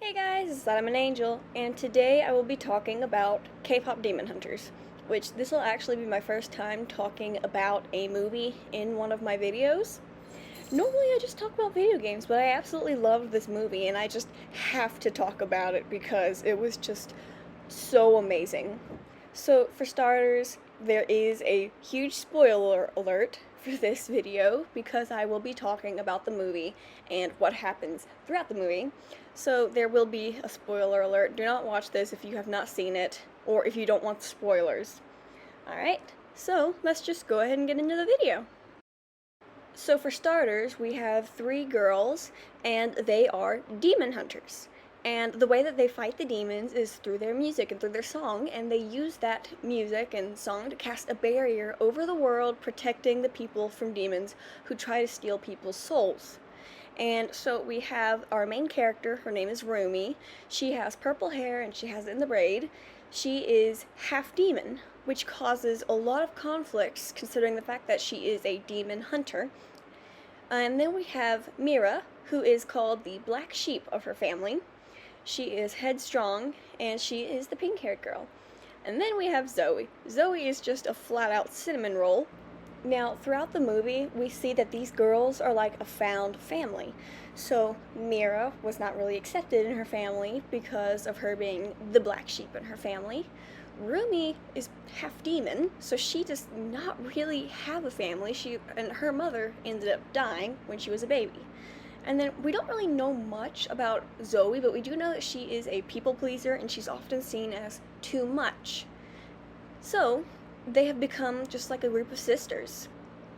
Hey guys, I'm an angel, and today I will be talking about K-Pop Demon Hunters, which this will actually be my first time talking about a movie in one of my videos. Normally I just talk about video games, but I absolutely loved this movie, and I just have to talk about it because it was just so amazing. So, for starters, there is a huge spoiler alert for this video because I will be talking about the movie and what happens throughout the movie. So, there will be a spoiler alert. Do not watch this if you have not seen it or if you don't want spoilers. Alright, so let's just go ahead and get into the video. So, for starters, we have three girls, and they are demon hunters. And the way that they fight the demons is through their music and through their song, and they use that music and song to cast a barrier over the world, protecting the people from demons who try to steal people's souls. And so we have our main character, her name is Roomie. She has purple hair and she has it in the braid. She is half demon, which causes a lot of conflicts considering the fact that she is a demon hunter. And then we have Mira, who is called the black sheep of her family. She is headstrong, and she is the pink-haired girl. And then we have Zoe. Zoe is just a flat-out cinnamon roll. Now, throughout the movie, we see that these girls are like a found family. So, Mira was not really accepted in her family because of her being the black sheep in her family. Roomie is half demon, so she does not really have a family. And her mother ended up dying when she was a baby. And then we don't really know much about Zoe, but we do know that she is a people pleaser and she's often seen as too much. So, they have become just like a group of sisters.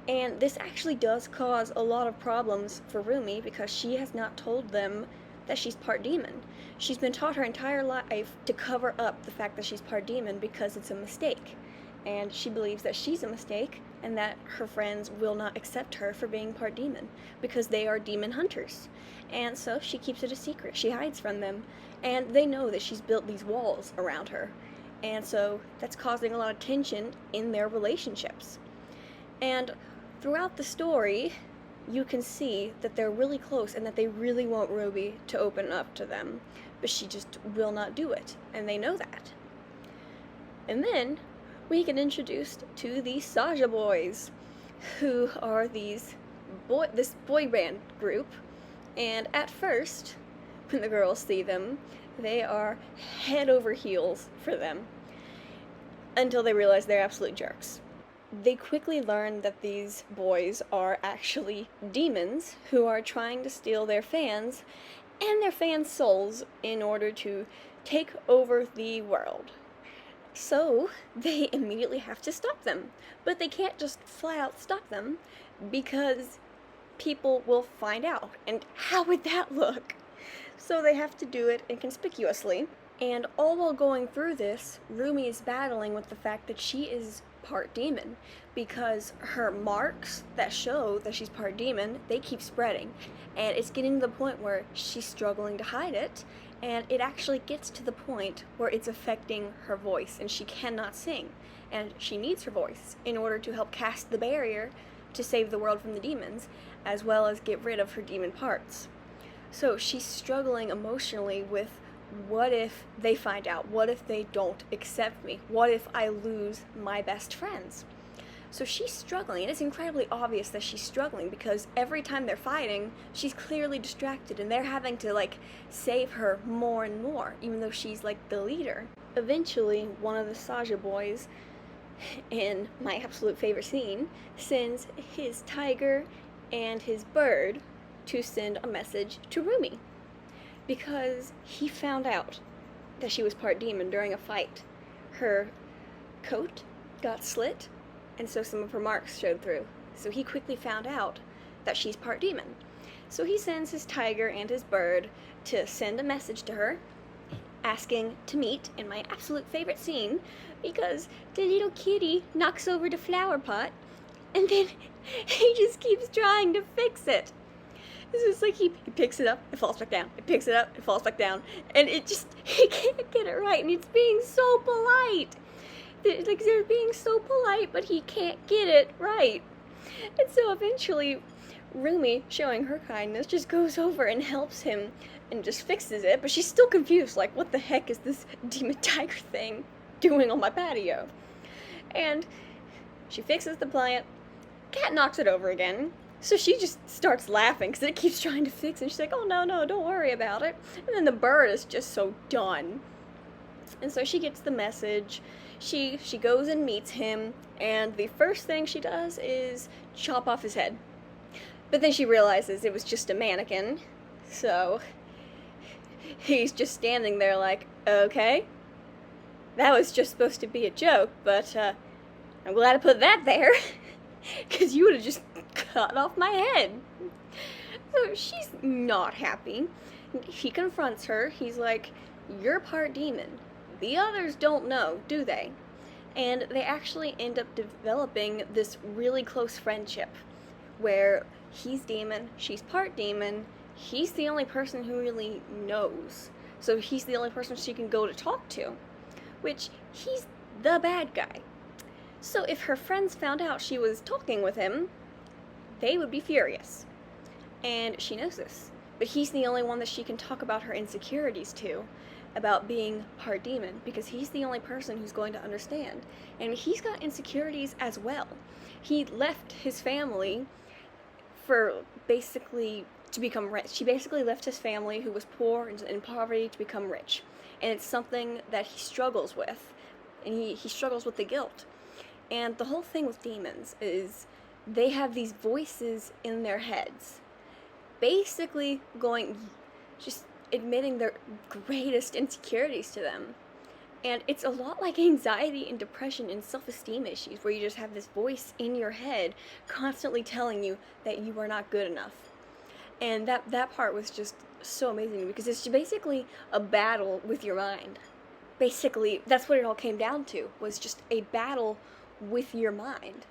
And this actually does cause a lot of problems for Roomie because she has not told them that she's part demon. She's been taught her entire life to cover up the fact that she's part demon because it's a mistake. And she believes that she's a mistake and that her friends will not accept her for being part demon because they are demon hunters. And so she keeps it a secret. She hides from them, and they know that she's built these walls around her. And so that's causing a lot of tension in their relationships. And throughout the story, you can see that they're really close and that they really want Ruby to open up to them, but she just will not do it, and they know that. And then we get introduced to the Saja boys, who are this boy band group, and at first, when the girls see them, they are head over heels for them, until they realize they're absolute jerks. They quickly learn that these boys are actually demons who are trying to steal their fans and their fans' souls in order to take over the world. So, they immediately have to stop them. But they can't just flat out stop them because people will find out. And how would that look? So they have to do it inconspicuously. And all while going through this, Roomie is battling with the fact that she is part demon because her marks that show that she's part demon, they keep spreading. And it's getting to the point where she's struggling to hide it. And it actually gets to the point where it's affecting her voice and she cannot sing. And she needs her voice in order to help cast the barrier to save the world from the demons, as well as get rid of her demon parts. So she's struggling emotionally with, what if they find out? What if they don't accept me? What if I lose my best friends? So she's struggling, and it's incredibly obvious that she's struggling because every time they're fighting, she's clearly distracted, and they're having to, save her more and more, even though she's, the leader. Eventually, one of the Saja boys, in my absolute favorite scene, sends his tiger and his bird to send a message to Roomie because he found out that she was part demon during a fight. Her coat got slit, and so some of her marks showed through. So he quickly found out that she's part demon. So he sends his tiger and his bird to send a message to her, asking to meet in my absolute favorite scene, because the little kitty knocks over the flower pot, and then he just keeps trying to fix it. It's just he picks it up, it falls back down. It picks it up, it falls back down. And he can't get it right, and it's being so polite. They're being so polite, but he can't get it right. And so eventually, Roomie, showing her kindness, just goes over and helps him and just fixes it, but she's still confused, like, what the heck is this demon tiger thing doing on my patio? And she fixes the plant, cat knocks it over again, so she just starts laughing because it keeps trying to fix it, and she's like, oh no, don't worry about it. And then the bird is just so done. And so she gets the message, she goes and meets him, and the first thing she does is chop off his head. But then she realizes it was just a mannequin, so he's just standing there like, okay, that was just supposed to be a joke, but I'm glad I put that there, because you would have just cut off my head. So she's not happy. He confronts her. He's like, you're part demon. The others don't know, do they? And they actually end up developing this really close friendship, where he's demon, she's part demon, he's the only person who really knows. So he's the only person she can go to talk to, which he's the bad guy. So if her friends found out she was talking with him, they would be furious. And she knows this. But he's the only one that she can talk about her insecurities to, about being part demon, because he's the only person who's going to understand. And he's got insecurities as well. He left his family for basically to become rich. He basically left his family, who was poor and in poverty, to become rich. And it's something that he struggles with. And he struggles with the guilt. And the whole thing with demons is they have these voices in their heads, basically just admitting their greatest insecurities to them. And it's a lot like anxiety and depression and self-esteem issues, where you just have this voice in your head constantly telling you that you are not good enough. And that part was just so amazing, because it's basically a battle with your mind. Basically, that's what it all came down to, was just a battle with your mind.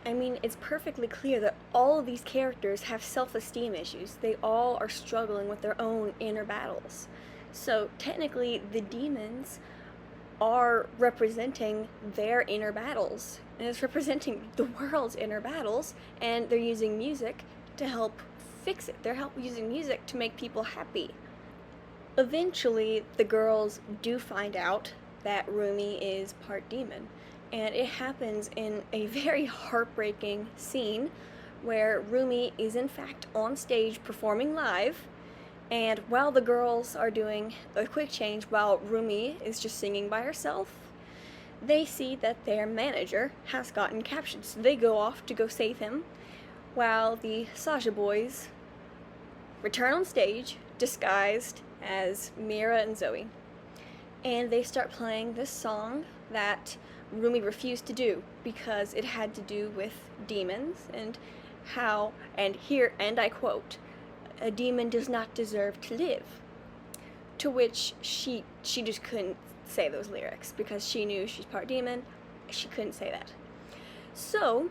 I mean, it's perfectly clear that all of these characters have self-esteem issues. They all are struggling with their own inner battles. So technically, the demons are representing their inner battles, and it's representing the world's inner battles, and they're using music to help fix it. They're using music to make people happy. Eventually, the girls do find out that Roomie is part demon, and it happens in a very heartbreaking scene where Roomie is in fact on stage performing live, and while the girls are doing a quick change while Roomie is just singing by herself, they see that their manager has gotten captured, so they go off to go save him, while the Saja boys return on stage disguised as Mira and Zoe. And they start playing this song that Roomie refused to do because it had to do with demons and how, and here, and I quote, "A demon does not deserve to live." To which she just couldn't say those lyrics because she knew she's part demon. She couldn't say that. So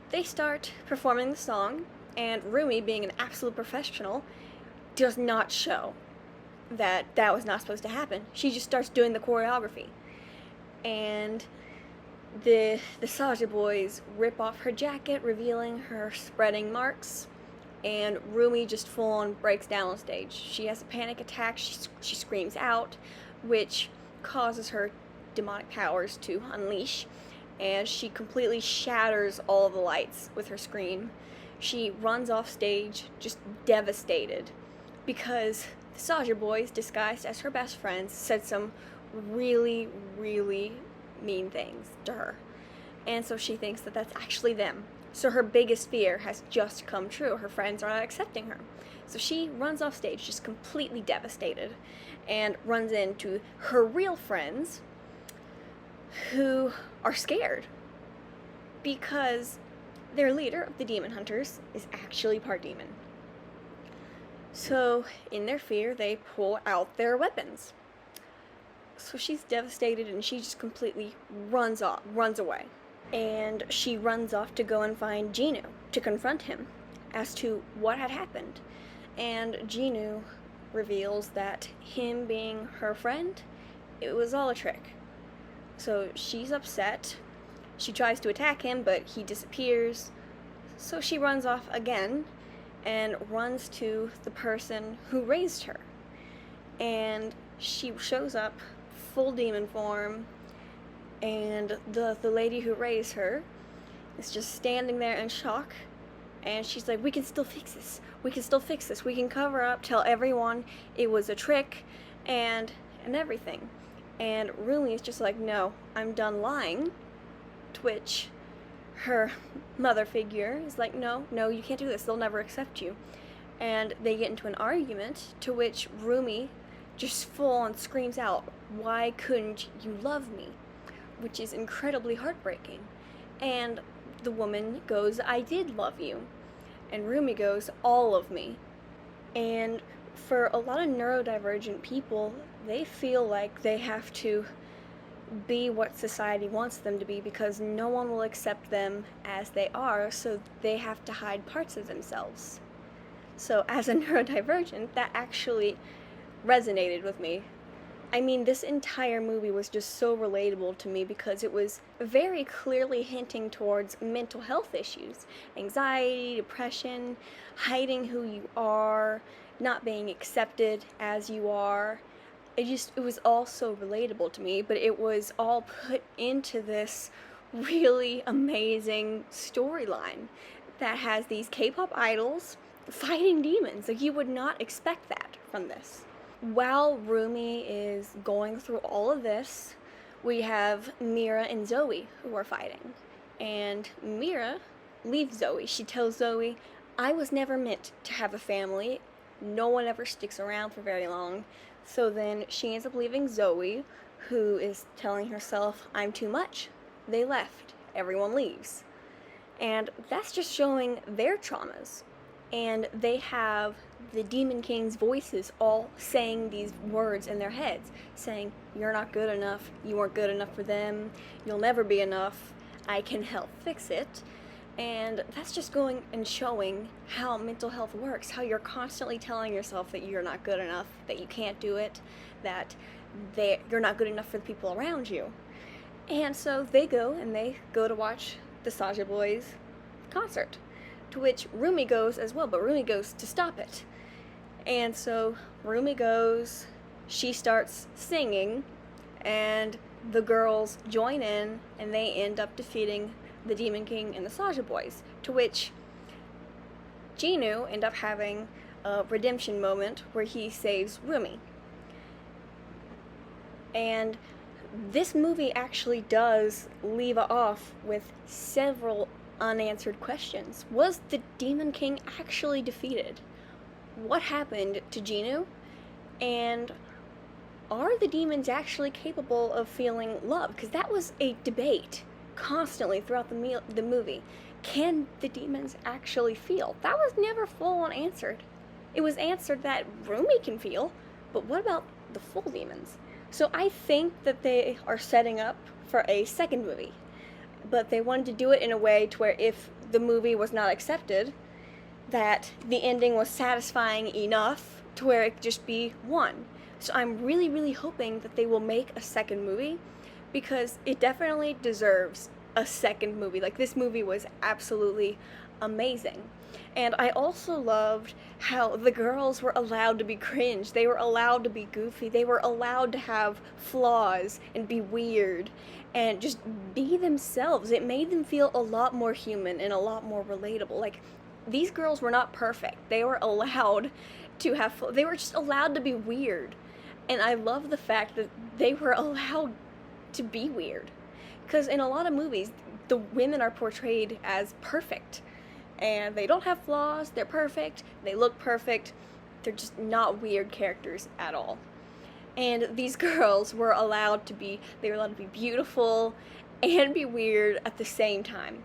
they start performing the song, and Roomie, being an absolute professional, does not show that that was not supposed to happen. She just starts doing the choreography, and the Saja boys rip off her jacket, revealing her spreading marks, and Roomie just full-on breaks down on stage. She has a panic attack. She screams out, which causes her demonic powers to unleash, and she completely shatters all the lights with her scream. She runs off stage just devastated because the Saja boys, disguised as her best friends, said some really, really mean things to her. And so she thinks that that's actually them. So her biggest fear has just come true. Her friends are not accepting her. So she runs off stage just completely devastated and runs into her real friends, who are scared because their leader of the Demon Hunters is actually part demon. So in their fear, they pull out their weapons. So she's devastated and she just completely runs away. And she runs off to go and find Genu to confront him as to what had happened. And Genu reveals that him being her friend, it was all a trick. So she's upset. She tries to attack him, but he disappears. So she runs off again, and runs to the person who raised her. And she shows up full demon form, and the lady who raised her is just standing there in shock, and she's like, we can still fix this. We can still fix this. We can cover up, tell everyone it was a trick, and everything. And Roomie is just like, no, I'm done lying. To which her mother figure is like, no, you can't do this. They'll never accept you. And they get into an argument, to which Roomie just full on screams out, why couldn't you love me? Which is incredibly heartbreaking. And the woman goes, I did love you. And Roomie goes, all of me. And for a lot of neurodivergent people, they feel like they have to be what society wants them to be because no one will accept them as they are, so they have to hide parts of themselves. So as a neurodivergent, that actually resonated with me. I mean, this entire movie was just so relatable to me because it was very clearly hinting towards mental health issues. Anxiety, depression, hiding who you are, not being accepted as you are. It was all so relatable to me, but it was all put into this really amazing storyline that has these K-pop idols fighting demons. Like, you would not expect that from this. While Roomie is going through all of this, we have Mira and Zoe who are fighting. And Mira leaves Zoe. She tells Zoe, I was never meant to have a family. No one ever sticks around for very long. So then she ends up leaving Zoe, who is telling herself, I'm too much. They left. Everyone leaves. And that's just showing their traumas. And they have the Demon King's voices all saying these words in their heads, saying, you're not good enough, you weren't good enough for them, you'll never be enough, I can help fix it. And that's just going and showing how mental health works, how you're constantly telling yourself that you're not good enough, that you can't do it, that you're not good enough for the people around you. And so they go to watch the Saja Boys concert, to which Roomie goes as well, but Roomie goes to stop it. And so Roomie goes, she starts singing, and the girls join in, and they end up defeating the Demon King and the Saja Boys, to which Jinu end up having a redemption moment where he saves Roomie. And this movie actually does leave off with several unanswered questions. Was the Demon King actually defeated? What happened to Jinu? And are the demons actually capable of feeling love? Because that was a debate constantly throughout the movie. Can the demons actually feel? That was never full on answered. It was answered that Roomie can feel, but what about the full demons? So I think that they are setting up for a second movie, but they wanted to do it in a way to where if the movie was not accepted, that the ending was satisfying enough to where it could just be one. So I'm really, really hoping that they will make a second movie, because it definitely deserves a second movie. Like, this movie was absolutely amazing. And I also loved how the girls were allowed to be cringe. They were allowed to be goofy. They were allowed to have flaws and be weird and just be themselves. It made them feel a lot more human and a lot more relatable. Like, these girls were not perfect. They were allowed to have, they were just allowed to be weird. And I love the fact that they were allowed to be weird. Because in a lot of movies, the women are portrayed as perfect. And they don't have flaws, they're perfect, they look perfect, they're just not weird characters at all. And these girls were allowed to be, beautiful and be weird at the same time.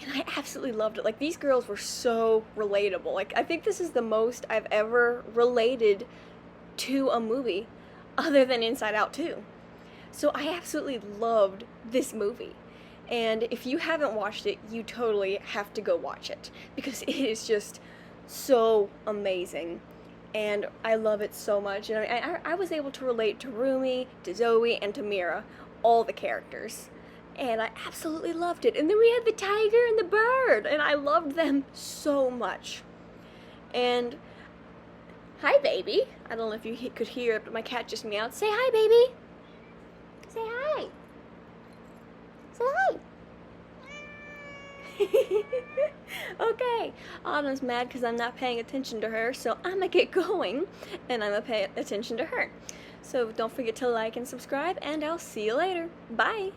And I absolutely loved it. Like, these girls were so relatable. Like, I think this is the most I've ever related to a movie other than Inside Out 2. So I absolutely loved this movie. And if you haven't watched it, you totally have to go watch it, because it is just so amazing. And I love it so much. And I was able to relate to Roomie, to Zoe, and to Mira, all the characters. And I absolutely loved it. And then we had the tiger and the bird, and I loved them so much. And hi, baby. I don't know if you could hear it, but my cat just meowed. Say hi, baby. Say hi. Say hi. Okay, Autumn's mad because I'm not paying attention to her, so I'm gonna get going and I'm gonna pay attention to her. So don't forget to like and subscribe, and I'll see you later. Bye.